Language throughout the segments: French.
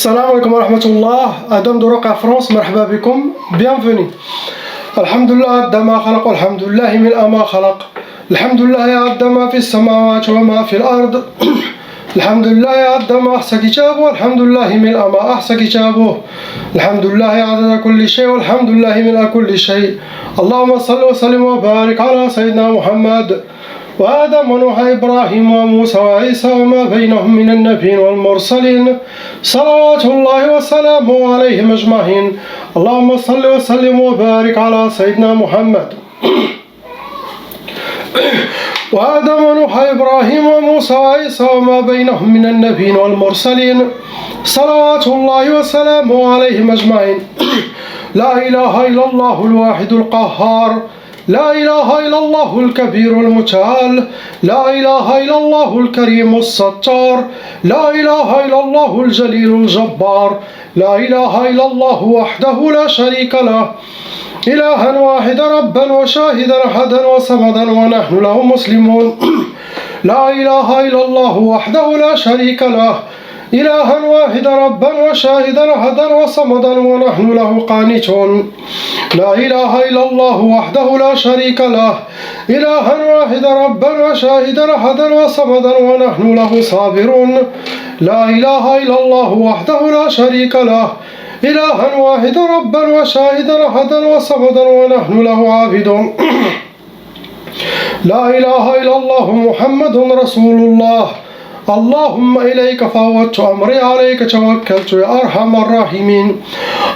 Salam alaikum wa rahmatullah. Adam de Roca France, marhaba bikum. Bienvenue. Alhamdulillah, Addama khalaq, alhamdulillah, min ama khalaq. Alhamdulillah, ya Addama fi samawat wa ma fi al-ard. Alhamdulillah, ya Addama ahsa kitabu, alhamdulillah, min ama ahsa kitabu. Alhamdulillah, ya adada kulli shay, alhamdulillah, min kulli shay. Allahumma salli wa sallim wa barik ala Sayyidina Muhammad. وآدم ونوح إبراهيم وموسى وعيسى وما بينهم من النبيين والمرسلين صلوات الله وسلامه عليهم أجمعين. اللهم صل وسلم وبارك على سيدنا محمد. وآدم ونوح إبراهيم وموسى وعيسى وما بينهم من النبيين والمرسلين صلوات الله وسلامه عليهم أجمعين. لا إله إلا الله الواحد القهار، لا إله إلا الله الكبير المتعال، لا إله إلا الله الكريم الستار، لا إله إلا الله الجليل الجبار، لا إله إلا الله وحده لا شريك له، إلها واحدا ربا وشاهدا أحدا وصمدا ونحن له مسلمون. لا إله إلا الله وحده لا شريك له، إلها واحدا ربا وشاهدا أحدا وصمدا ونحن له قانتون. لا إله إلا الله وحده لا شريك له، إلها واحدا ربا وشاهدا أحدا وصمدا ونحن له صابرون. لا إله إلا الله وحده لا شريك له، إلها واحدا ربا وشاهدا أحدا وصمدا ونحن له عابدون. لا إله إلا الله محمد رسول الله. اللهم إليك فوضت أمري عليك توكلت يا أرحم الراحمين.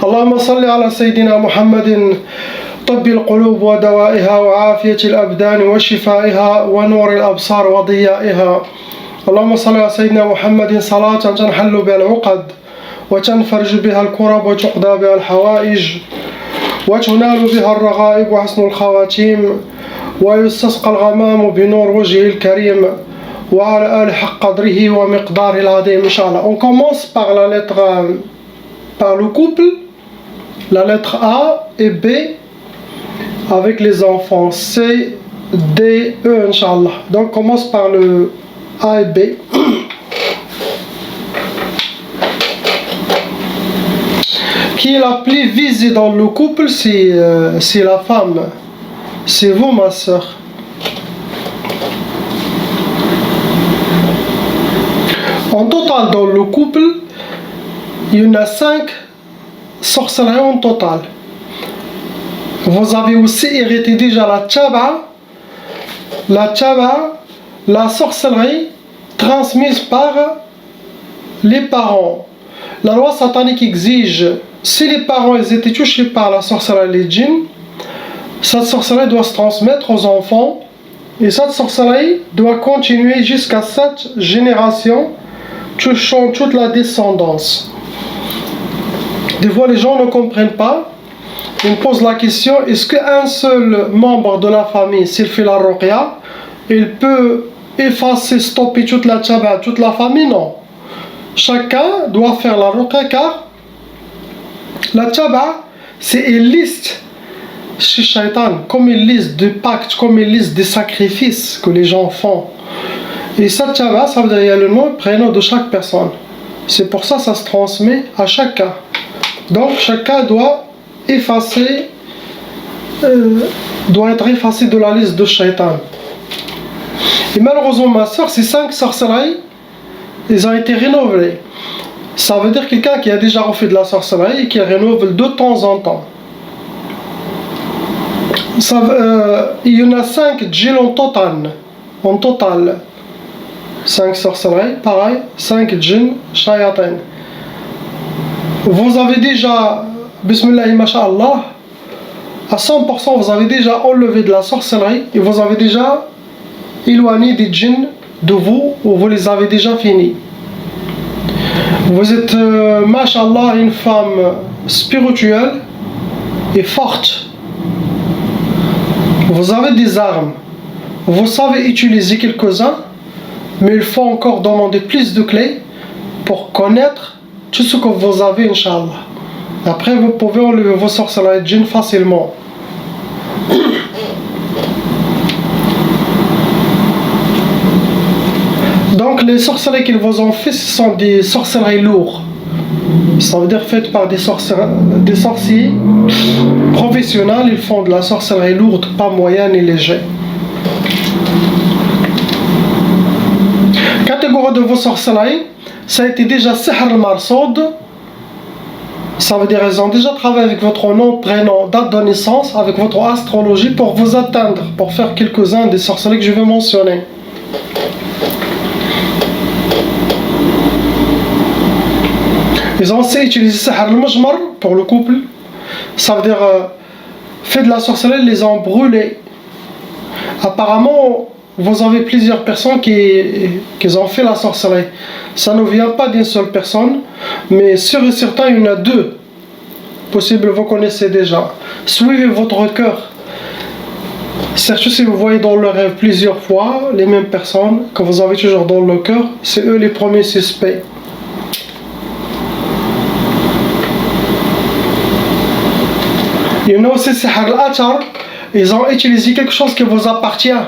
اللهم صل على سيدنا محمد طب القلوب ودوائها وعافية الأبدان وشفائها ونور الأبصار وضيائها. اللهم صل على سيدنا محمد صلاة تنحل بها العقد وتنفرج بها الكرب وتقضى بها الحوائج وتنال بها الرغائب وحسن الخواتيم ويستسقى الغمام بنور وجهه الكريم وعلى آل حق قدره ومقداره العظيم. Inch'Allah. On commence par la lettre par le couple, la lettre A et B avec les enfants C, D, E, Inch'Allah. Donc on commence par le A et B. Qui est la plus visée dans le couple, c'est la femme. C'est vous, ma soeur. En total, dans le couple, il y en a 5 sorcelleries en total. Vous avez aussi hérité déjà la tchaba, la sorcellerie transmise par les parents. La loi satanique exige, si les parents ils étaient touchés par la sorcellerie les djinns, cette sorcellerie doit se transmettre aux enfants et cette sorcellerie doit continuer jusqu'à cette génération, touchant toute la descendance. Des fois, les gens ne comprennent pas. Ils me posent la question, est-ce qu'un seul membre de la famille, s'il fait la ruqya, il peut effacer, stopper toute la tchaba, toute la famille? Non. Chacun doit faire la ruqya car la tchaba, c'est une liste chez Shaitan, comme une liste de pactes, comme une liste de sacrifices que les gens font. Et cette tchaba, ça veut dire qu'il y a le nom et le prénom de chaque personne. C'est pour ça que ça se transmet à chacun. Donc chacun doit effacer, doit être effacé de la liste de Shaitan. Et malheureusement, ma soeur, ces 5 sorcelleries, ils ont été rénovées. Ça veut dire quelqu'un qui a déjà refait de la sorcellerie et qui rénove de temps en temps. Il y en a 5 djinns en total. 5 sorcelleries, pareil, 5 djinns, shayatin. Vous avez déjà, bismillah, masha'Allah, à 100%, vous avez déjà enlevé de la sorcellerie et vous avez déjà éloigné des djinns de vous ou vous les avez déjà finis. Vous êtes, masha'Allah, une femme spirituelle et forte. Vous avez des armes. Vous savez utiliser quelques-uns, mais il faut encore demander plus de clés pour connaître tout ce que vous avez, Inch'Allah. Après, vous pouvez enlever vos sorcelleries djinns facilement. Donc, les sorcelleries qu'ils vous ont fait, ce sont des sorcelleries lourdes. Ça veut dire faites par des sorciers professionnels. Ils font de la sorcellerie lourde, pas moyenne et légère. Catégorie de vos sorcelleries, ça a été déjà sihr al-marsoud. Ça veut dire qu'ils ont déjà travaillé avec votre nom, prénom, date de naissance, avec votre astrologie pour vous atteindre, pour faire quelques-uns des sorcelleries que je vais mentionner. Ils ont aussi utilisé sihr al-majmar pour le couple. Ça veut dire fait de la sorcellerie, ils les ont brûlés. Apparemment, vous avez plusieurs personnes qui ont fait la sorcellerie. Ça ne vient pas d'une seule personne, mais sûr et certain, il y en a deux. Possible, vous connaissez déjà. Suivez votre cœur. Surtout si vous voyez dans le rêve plusieurs fois les mêmes personnes que vous avez toujours dans le cœur, c'est eux les premiers suspects. Il y en a aussi sihr al-athar. Ils ont utilisé quelque chose qui vous appartient.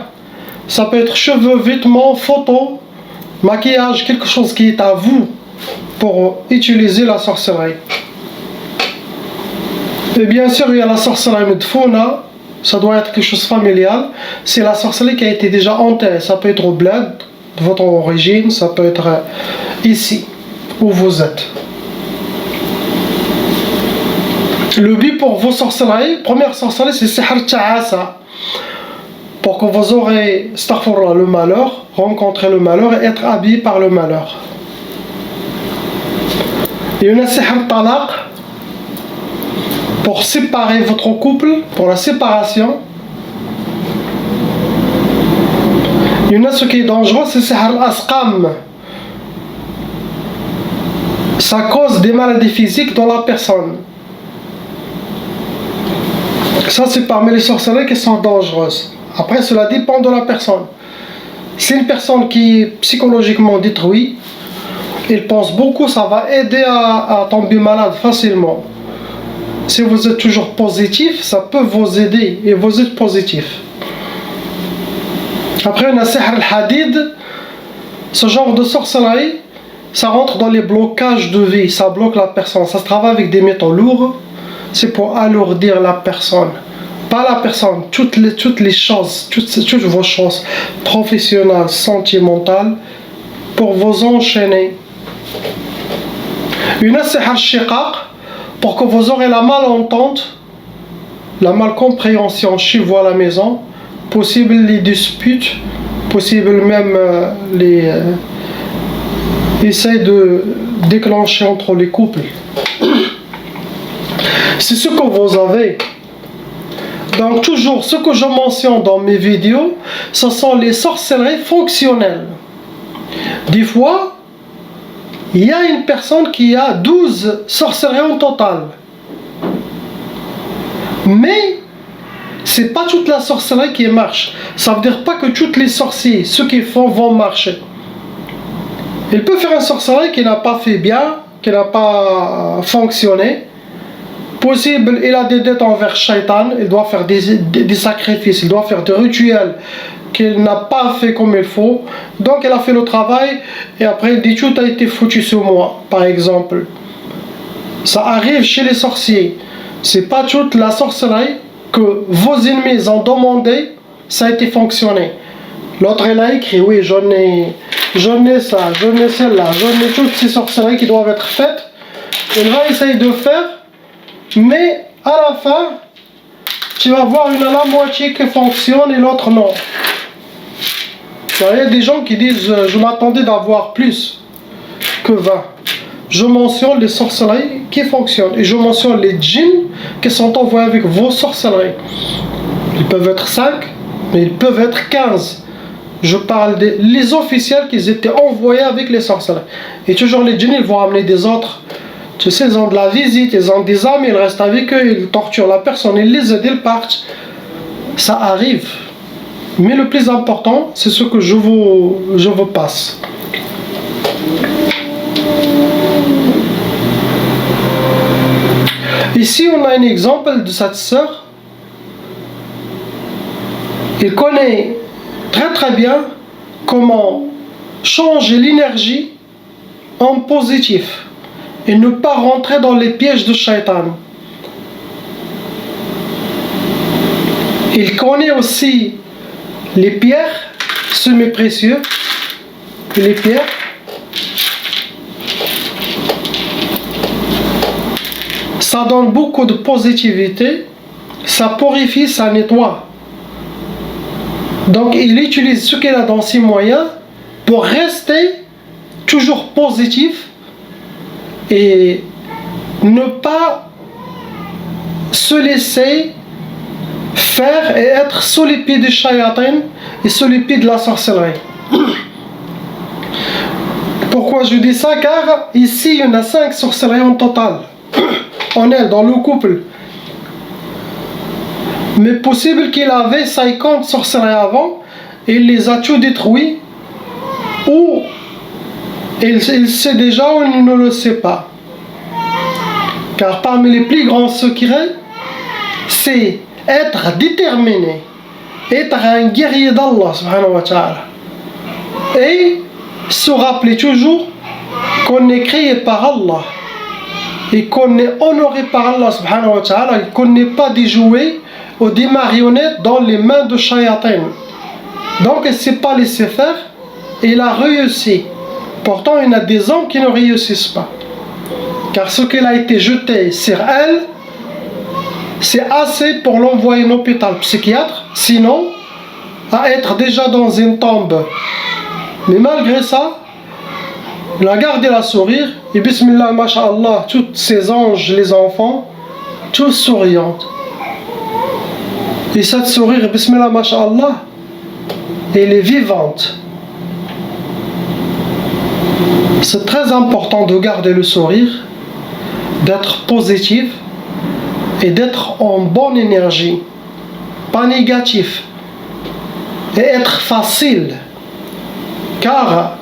Ça peut être cheveux, vêtements, photos, maquillage, quelque chose qui est à vous pour utiliser la sorcellerie. Et bien sûr, il y a la sorcellerie medfouna. Ça doit être quelque chose de familial. C'est la sorcellerie qui a été déjà enterrée. Ça peut être au bled, de votre origine, ça peut être ici, où vous êtes. Le but pour vos sorcelleries, première sorcellerie, c'est sihr ta'asa. Pour que vous aurez, astaghfirullah, le malheur, rencontrer le malheur et être habillé par le malheur. Il y en a sihr talaq, pour séparer votre couple, pour la séparation. Il y en a ce qui est dangereux, c'est sihr al-asqam. Ça cause des maladies physiques dans la personne. Ça, c'est parmi les sorcelleries qui sont dangereuses. Après, cela dépend de la personne. C'est une personne qui est psychologiquement détruite. Il pense beaucoup, ça va aider à tomber malade facilement. Si vous êtes toujours positif, ça peut vous aider et vous êtes positif. Après, on a sihr al-hadid. Ce genre de sorcellerie, ça rentre dans les blocages de vie. Ça bloque la personne. Ça se travaille avec des métaux lourds. C'est pour alourdir la personne. Pas la personne, toutes les choses, toutes vos choses professionnelles, sentimentales, pour vous enchaîner. Une sihr al-shiqaq, pour que vous aurez la malentente, la malcompréhension chez vous à la maison, possible les disputes, possible même les essais de déclencher entre les couples. C'est ce que vous avez. Donc toujours, ce que je mentionne dans mes vidéos, ce sont les sorcelleries fonctionnelles. Des fois, il y a une personne qui a 12 sorcelleries en total. Mais, c'est pas toute la sorcellerie qui marche. Ça veut dire pas que tous les sorciers, ceux qui font, vont marcher. Il peut faire une sorcellerie qui n'a pas fait bien, qui n'a pas fonctionné. Possible, il a des dettes envers Shaitan, il doit faire des sacrifices, il doit faire des rituels qu'il n'a pas fait comme il faut. Donc il a fait le travail et après il dit tout a été foutu sur moi, par exemple. Ça arrive chez les sorciers. C'est pas toute la sorcellerie que vos ennemis ont demandé, ça a été fonctionné. L'autre il a écrit, oui, j'en ai ça, j'en ai celle-là, j'en ai toutes ces sorcelleries qui doivent être faites. Il va essayer de faire. Mais à la fin, tu vas voir une à la moitié qui fonctionne et l'autre non. Il y a des gens qui disent je m'attendais d'avoir plus que 20. Je mentionne les sorcelleries qui fonctionnent et je mentionne les djinns qui sont envoyés avec vos sorcelleries. Ils peuvent être 5, mais ils peuvent être 15. Je parle des officiels qui étaient envoyés avec les sorcelleries. Et toujours les djinns, ils vont amener des autres. Tu sais, ils ont de la visite, ils ont des amis, ils restent avec eux, ils torturent la personne, ils les aident, ils partent. Ça arrive. Mais le plus important, c'est ce que je vous passe. Ici, on a un exemple de cette sœur. Il connaît très très bien comment changer l'énergie en positif. et ne pas rentrer dans les pièges de Shaitan. Il connaît aussi les pierres semi-précieuses, les pierres. Ça donne beaucoup de positivité, ça purifie, ça nettoie. Donc il utilise ce qu'il a dans ses moyens pour rester toujours positif et ne pas se laisser faire et être sous les pieds des shayatin et sous les pieds de la sorcellerie. Pourquoi je dis ça? Car ici il y en a 5 sorcelleries en total. On est dans le couple. Mais possible qu'il avait 50 sorcelleries avant, et il les a tous détruits, ou il sait déjà ou il ne le sait pas. Car parmi les plus grands secrets, c'est être déterminé, être un guerrier d'Allah subhanahu wa ta'ala, et se rappeler toujours qu'on est créé par Allah et qu'on est honoré par Allah subhanahu wa ta'ala, et qu'on n'est pas des jouets ou des marionnettes dans les mains de shayatin. Donc il ne s'est pas laissé faire et il a réussi. Pourtant il y en a des hommes qui ne réussissent pas, car ce qu'il a été jeté sur elle, c'est assez pour l'envoyer en hôpital psychiatre, sinon à être déjà dans une tombe. Mais malgré ça, il a gardé la sourire, et bismillah, masha'Allah, tous ces anges, les enfants, tous souriants. Et cette sourire, bismillah, masha'Allah, elle est vivante. C'est très important de garder le sourire, d'être positif et d'être en bonne énergie, pas négatif, et être facile, car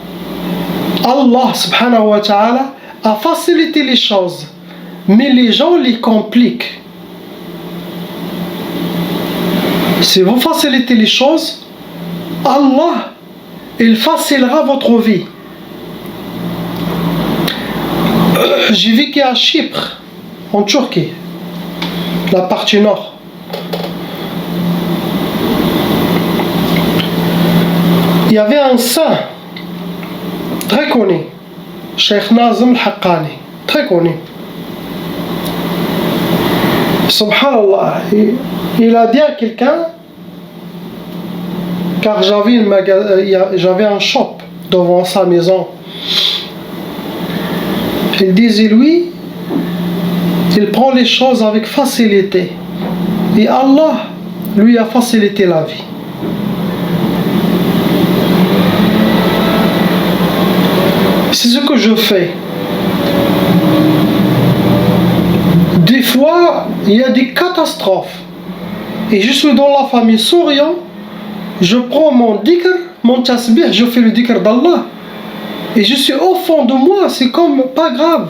Allah subhanahu wa ta'ala a facilité les choses, mais les gens les compliquent. Si vous facilitez les choses, Allah, il facilitera votre vie. J'ai vécu à Chypre, en Turquie, la partie nord. Il y avait un saint très connu, Cheikh Nazim al-Haqqani, très connu. Subhanallah, il a dit à quelqu'un, car j'avais un shop devant sa maison. Il disait, lui, il prend les choses avec facilité. Et Allah lui a facilité la vie. C'est ce que je fais. Des fois, il y a des catastrophes. Et je suis dans la famille souriant. Je prends mon dhikr, mon tasbih, je fais le dhikr d'Allah. Et je suis au fond de moi, c'est comme pas grave.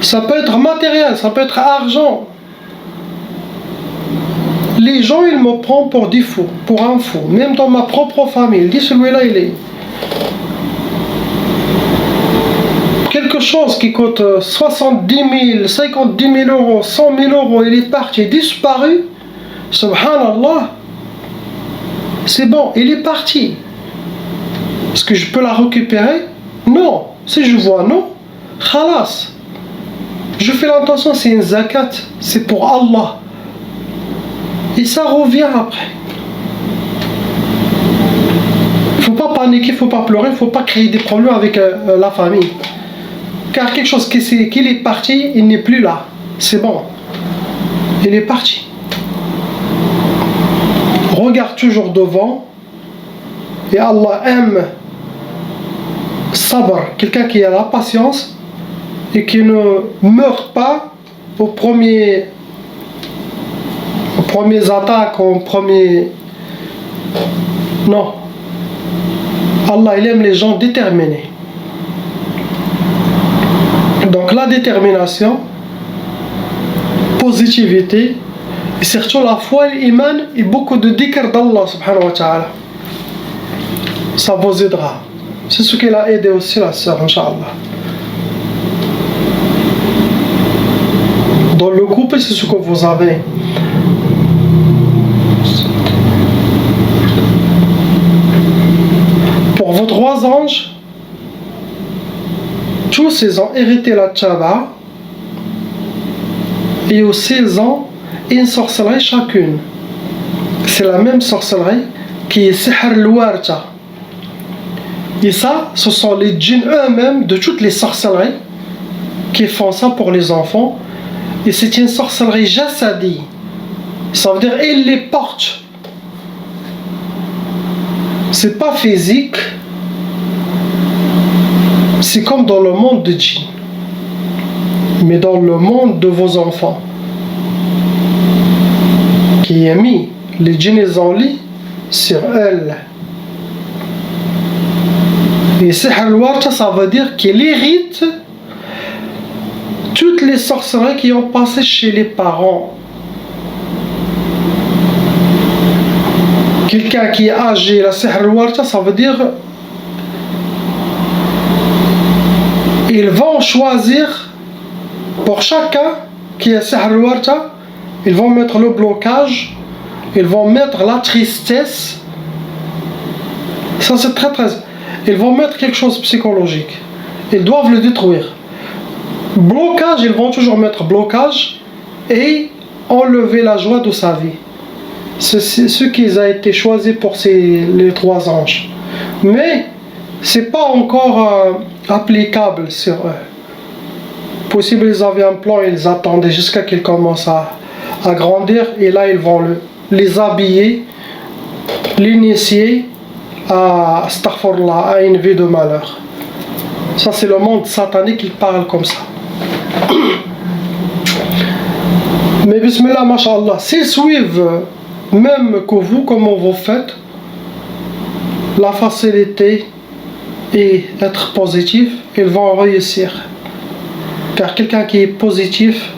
Ça peut être matériel, ça peut être argent. Les gens, ils me prennent pour des fous, pour un fou. Même dans ma propre famille, ils disent celui-là, il est. Quelque chose qui coûte 70 000, 50 000 euros, 100 000 euros, il est parti, disparu. Subhanallah. C'est bon, il est parti. Est-ce que je peux la récupérer? Non. Si je vois non, khalas. Je fais l'intention, c'est une zakat, c'est pour Allah. Et ça revient après. Il ne faut pas paniquer, il ne faut pas pleurer, il ne faut pas créer des problèmes avec la famille. Car quelque chose qu'il est parti, il n'est plus là. C'est bon. Il est parti. Regarde toujours devant. Et Allah aime sabr, quelqu'un qui a la patience et qui ne meurt pas aux premières attaques, aux premiers... Non. Allah, il aime les gens déterminés. Donc la détermination, positivité, et surtout la foi et l'iman et beaucoup de dhikr d'Allah subhanahu wa ta'ala. Ça vous aidera. C'est ce qui l'a aidé aussi la sœur, Inch'Allah. dans le couple, c'est ce que vous avez. Pour vos 3 anges, tous ils ont hérité la tchaba et aussi ils ont une sorcellerie chacune. C'est la même sorcellerie qui est Sihr al-Warta. Et ça, ce sont les djinns eux-mêmes de toutes les sorcelleries qui font ça pour les enfants. Et c'est une sorcellerie jassadi. Ça veut dire ils les portent. C'est pas physique. C'est comme dans le monde de djinns. Mais dans le monde de vos enfants. Qui est mis. Les djinns les ont lit sur elle. Et Sihr al-Warta, ça veut dire qu'il hérite toutes les sorcelleries qui ont passé chez les parents. Quelqu'un qui est âgé, la Sihr al-Warta, ça veut dire ils vont choisir pour chacun qui est Sihr al-Warta, ils vont mettre le blocage, ils vont mettre la tristesse. Ça c'est très très... Ils vont mettre quelque chose de psychologique. Ils doivent le détruire. Blocage, ils vont toujours mettre blocage et enlever la joie de sa vie. C'est ce qui a été choisi pour les 3 anges. Mais c'est pas encore applicable sur eux. Possible ils avaient un plan, ils attendaient jusqu'à qu'ils commencent à grandir et là ils vont les habiller, l'initier à une vie de malheur. Ça c'est le monde satanique qui parle comme ça. Mais bismillah, mashallah, s'ils suivent même que vous, comment vous faites, la facilité et être positif, ils vont réussir. Car quelqu'un qui est positif,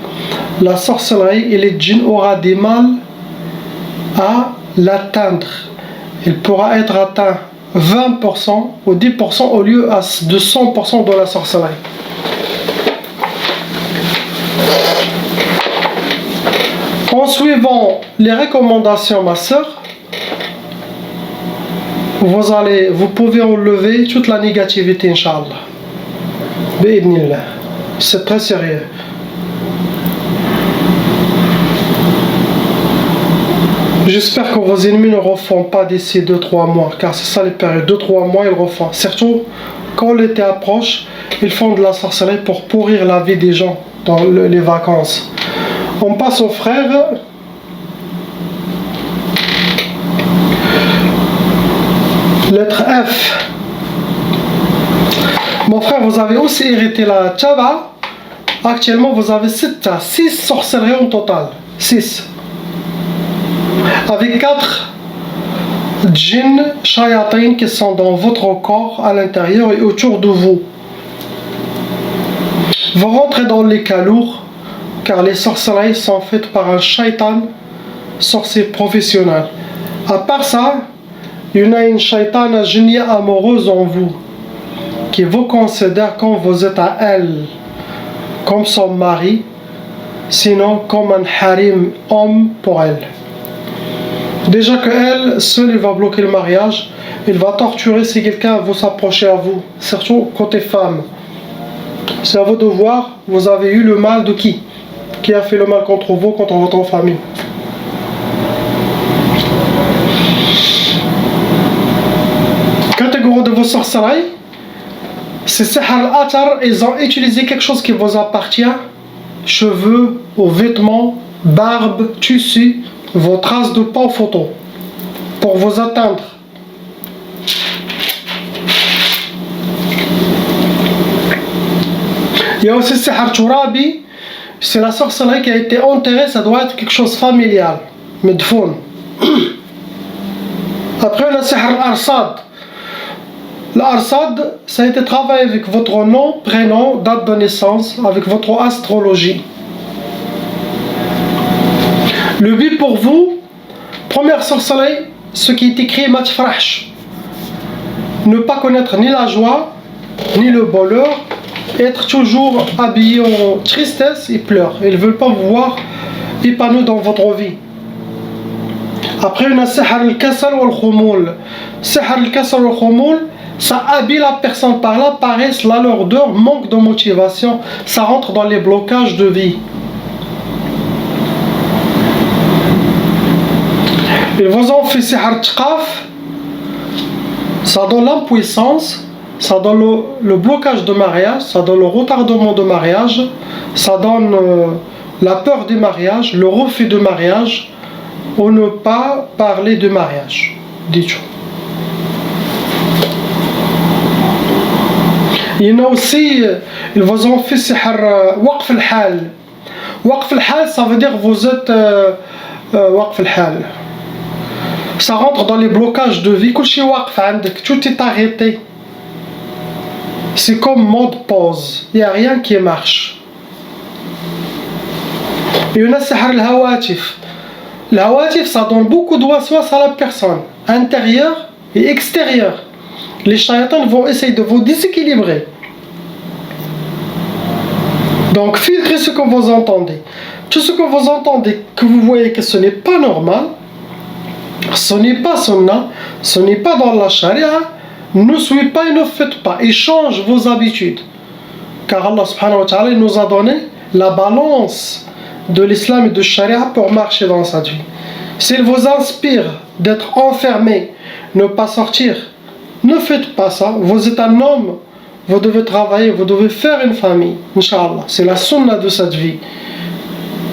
la sorcellerie et les djinns aura du mal à l'atteindre. Il pourra être atteint 20% ou 10% au lieu de 100% de la sorcellerie. En suivant les recommandations, ma soeur, vous pouvez enlever toute la négativité, Inch'Allah. Bi'idnillah. C'est très sérieux. J'espère que vos ennemis ne refont pas d'ici 2-3 mois, car c'est ça les périodes. 2-3 mois, ils refont. Surtout, quand l'été approche, ils font de la sorcellerie pour pourrir la vie des gens dans les vacances. On passe aux frères. Lettre F. Mon frère, vous avez aussi hérité la tchaba. Actuellement, vous avez 6 sorcelleries en total. 6. Avec 4 djinns, shayatin qui sont dans votre corps, à l'intérieur et autour de vous. Vous rentrez dans les cas lourds, car les sorcelleries sont faites par un shaitan, sorcier professionnel. À part ça, il y a une shaitana génie amoureuse en vous, qui vous considère quand vous êtes à elle, comme son mari, sinon comme un harim homme pour elle. Déjà que elle, seule, il va bloquer le mariage, il va torturer si quelqu'un veut s'approcher à vous, surtout côté femme. C'est à vous de voir, vous avez eu le mal de qui? Qui a fait le mal contre vous, contre votre famille? Catégorie de vos sorcelleries, c'est Sihr al-Athar, ils ont utilisé quelque chose qui vous appartient, cheveux, ou vêtements, barbe, tissu, vos traces de pas en photo, pour vous atteindre. Il y a aussi Sihr Turabi, c'est la sorcellerie qui a été enterrée, ça doit être quelque chose familial, medfoun. Après le Sihr al-Arsad. L'Arsad, ça a été travaillé avec votre nom, prénom, date de naissance, avec votre astrologie. Le but pour vous, première sorcellerie, ce qui est écrit Matfrash. Ne pas connaître ni la joie, ni le bonheur, être toujours habillés en tristesse, ils pleurent. Ils ne veulent pas vous voir épanoui dans votre vie. Après, on a Sihar al-Kasal ou al-Khumoul. Sihar al-Kasal ou al-Khumoul, ça habille la personne par la paresse, la lourdeur, manque de motivation. Ça rentre dans les blocages de vie. Ils vous ont fait Sihar al-Tqaf. Ça donne l'impuissance, ça donne le blocage de mariage, ça donne le retardement de mariage, ça donne la peur du mariage, le refus de mariage, ou ne pas parler de mariage. Dites-vous. Il y en a aussi, ils vous ont fait Sihar Waqf al-Hal. Waqf al-Hal, ça veut dire vous êtes Waqf al-Hal. Ça rentre dans les blocages de vie. Tout est arrêté. C'est comme mode pause. Il n'y a rien qui marche. Et on a Sihar al-Hawatif. L'Hawatif, ça donne beaucoup de waswas à la personne, intérieure et extérieure. Les shayatans vont essayer de vous déséquilibrer. Donc filtrez ce que vous entendez. Tout ce que vous entendez, que vous voyez que ce n'est pas normal, ce n'est pas sunnah, ce n'est pas dans la charia, ne suivez pas et ne faites pas. Et change vos habitudes. Car Allah subhanahu wa ta'ala nous a donné la balance de l'islam et de charia pour marcher dans sa vie. S'il vous inspire d'être enfermé, ne pas sortir, ne faites pas ça. Vous êtes un homme, vous devez travailler, vous devez faire une famille. Inch'Allah, c'est la sunnah de cette vie.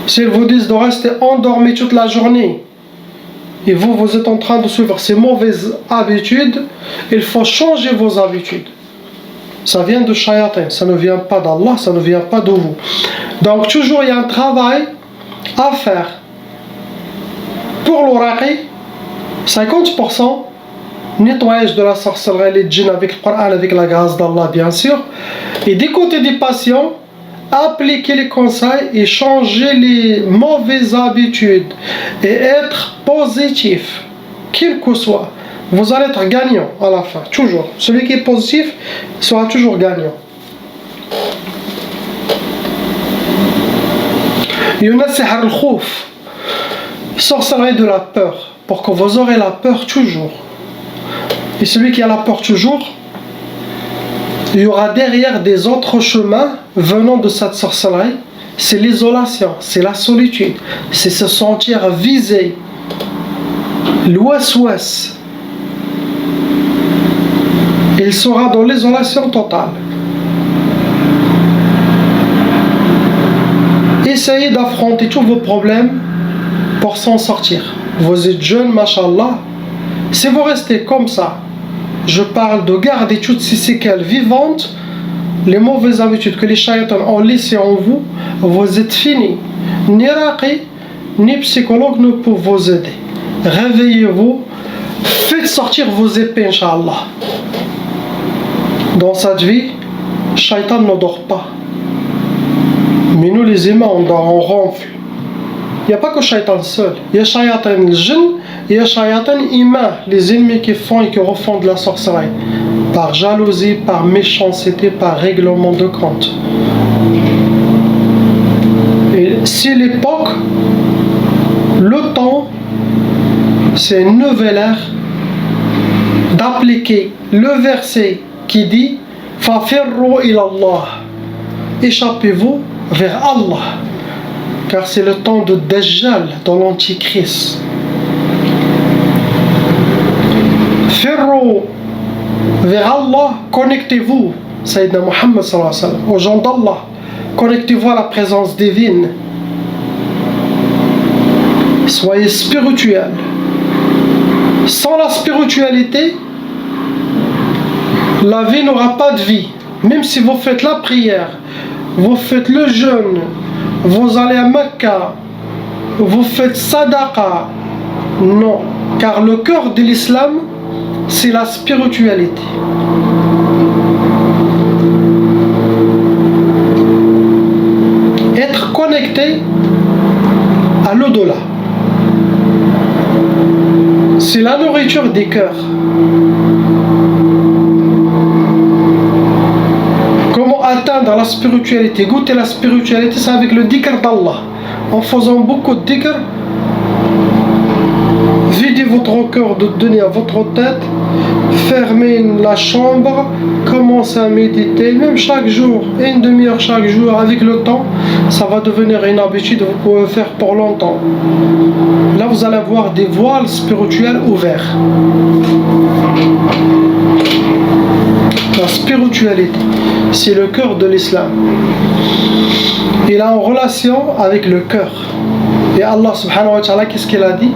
S'ils vous disent de rester endormi toute la journée, et vous êtes en train de suivre ces mauvaises habitudes, il faut changer vos habitudes. Ça vient de Shayatin, ça ne vient pas d'Allah, ça ne vient pas de vous. Donc toujours il y a un travail à faire. Pour l'oraqi, 50% nettoyage de la sorcellerie, les djinns avec le Coran, avec la grâce d'Allah bien sûr. Et du côté des patients, appliquer les conseils et changer les mauvaises habitudes et être positif, quel que soit. Vous allez être gagnant à la fin, toujours. Celui qui est positif sera toujours gagnant. Il y en a Sihar al-Khouf, sorcellerie de la peur, pour que vous aurez la peur toujours. Et celui qui a la peur toujours, il y aura derrière des autres chemins venant de cette sorcellerie. C'est l'isolation, c'est la solitude, c'est se sentir visé. L'ouest-ouest. Il sera dans l'isolation totale. Essayez d'affronter tous vos problèmes pour s'en sortir. Vous êtes jeune, mashallah. Si vous restez comme ça, je parle de garder toutes ces séquelles vivantes, les mauvaises habitudes que les shaytans ont laissées en vous, vous êtes fini. Ni raqi, ni psychologue ne peuvent vous aider. Réveillez-vous, faites sortir vos épées, Inch'Allah. Dans cette vie, shaytan ne dort pas. Mais nous les humains, on dort, on ronfle. Il n'y a pas que shaytan seul. Il y a shaytan le jinn, il y a shaytan humain, les ennemis qui font et qui refont de la sorcellerie. Par jalousie, par méchanceté, par règlement de compte. Et si l'époque, le temps, c'est une nouvelle ère d'appliquer le verset qui dit Fafirru ilallah, échappez-vous vers Allah, car c'est le temps de Dajjal dans l'Antichrist. Firru vers Allah, connectez-vous, Sayyidina Muhammad sallallahu alayhi wa sallam, aux gens d'Allah, connectez-vous à la présence divine. Soyez spirituel. Sans la spiritualité, la vie n'aura pas de vie. Même si vous faites la prière, vous faites le jeûne, vous allez à Mecca, vous faites sadaqa. Non, car le cœur de l'islam, c'est la spiritualité. Être connecté à l'au-delà. C'est la nourriture des cœurs. Comment atteindre la spiritualité. Goûter la spiritualité, c'est avec le dhikr d'Allah. En faisant beaucoup de dhikr, videz votre cœur de donner à votre tête, fermez la chambre, commencez à méditer, même chaque jour, une demi-heure chaque jour, avec le temps, ça va devenir une habitude, vous pouvez faire pour longtemps. Là, vous allez avoir des voiles spirituels ouverts. La spiritualité, c'est le cœur de l'islam. Il est en relation avec le cœur. Et Allah subhanahu wa ta'ala, qu'est-ce qu'il a dit?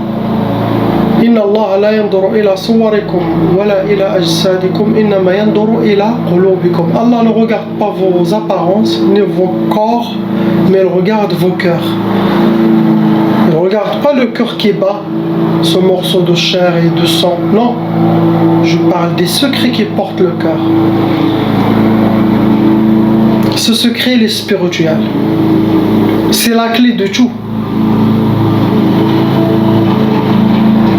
Inna Allah la yanduru ila suwarikum wala ila ajsadikum innama yanduru ila qulubikum. Allah ne regarde pas vos apparences ni vos corps, mais il regarde vos cœurs. Il ne regarde pas le cœur qui bat, ce morceau de chair et de sang. Non, je parle des secrets qui portent le cœur. Ce secret, il est spirituel. C'est la clé de tout.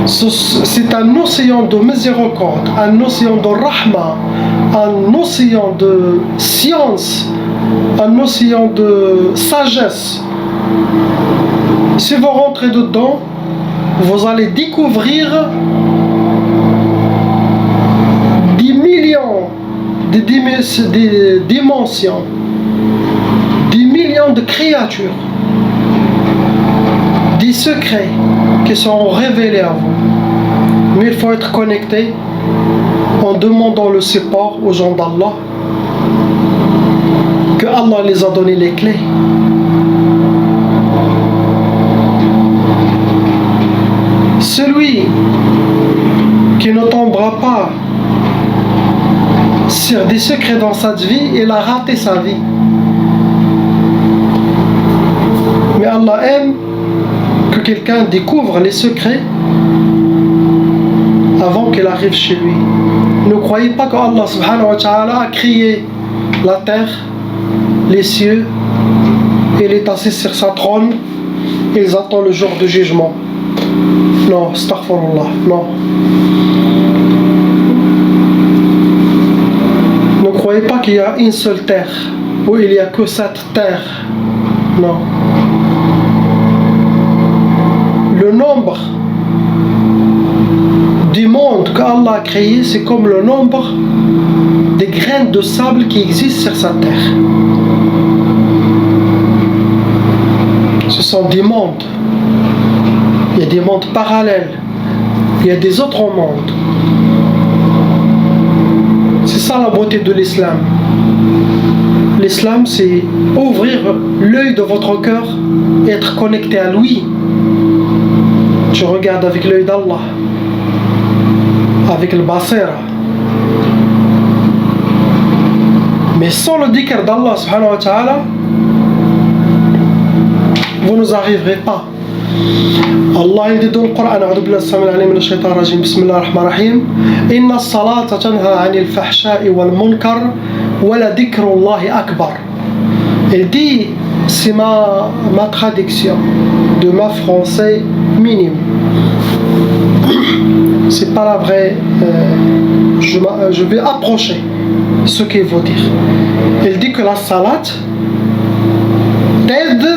C'est un océan de miséricorde, un océan de rahma, un océan de science, un océan de sagesse. Si vous rentrez dedans, vous allez découvrir des millions de dimensions, des millions de créatures, des secrets qui seront révélés à vous. Mais il faut être connecté en demandant le support aux gens d'Allah, que Allah les a donné les clés. Celui qui ne tombera pas sur des secrets dans sa vie, il a raté sa vie. Mais Allah aime que quelqu'un découvre les secrets avant qu'il arrive chez lui. Ne croyez pas que Allah subhanahu wa ta'ala a créé la terre, les cieux, et il est assis sur sa trône, et ils attendent le jour de jugement. Non, astaghfirullah, non. Ne croyez pas qu'il y a une seule terre, où il n'y a que cette terre. Non. Le nombre du monde qu'Allah a créé, c'est comme le nombre des graines de sable qui existent sur sa terre. Ce sont des mondes. Il y a des mondes parallèles. Il y a des autres mondes. C'est ça la beauté de l'islam. L'islam, c'est ouvrir l'œil de votre cœur et être connecté à lui. Tu regardes avec l'œil d'Allah, avec le basira. Mais sans le dhikr d'Allah subhanahu wa ta'ala, vous ne arriverez pas. Allah il dit dans le Coran, أعوذ بالله السميع العليم من الشيطان الرجيم بسم الله الرحمن الرحيم إن الصلاة تنهى عن الفحشاء والمنكر ولذكر الله أكبر. Il dit, c'est ma traduction de ma français minime. C'est pas la vraie. Je vais approcher ce qu'il veut dire. Il dit que la salat t'aide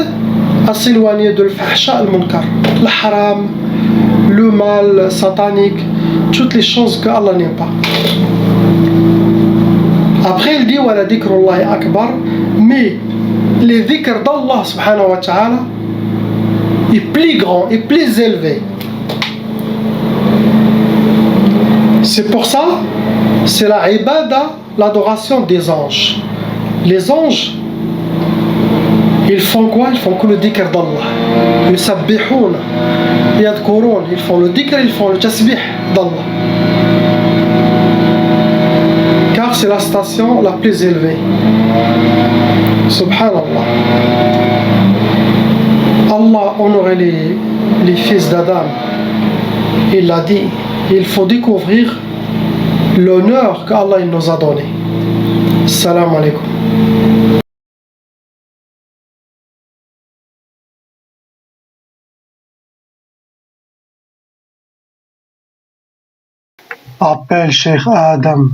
à s'éloigner de l'fahsha al-munkar, le haram, le mal satanique, toutes les choses que Allah n'aime pas. Après il dit wala dhikrullahi akbar, mais les dhikr d'Allah subhanahu wa ta'ala est plus grand et plus élevé. C'est pour ça, c'est la ibada, l'adoration des anges. Les anges, ils font quoi? Ils font que le dhikr d'Allah. Yusabbihun, yadhkurun. Ils font le dhikr, ils font le tasbih d'Allah. Car c'est la station la plus élevée. Subhanallah. Allah honorait les fils d'Adam. Il a dit, il faut découvrir l'honneur qu'Allah nous a donné. Salam alaikum. Appelle Cheikh Adam.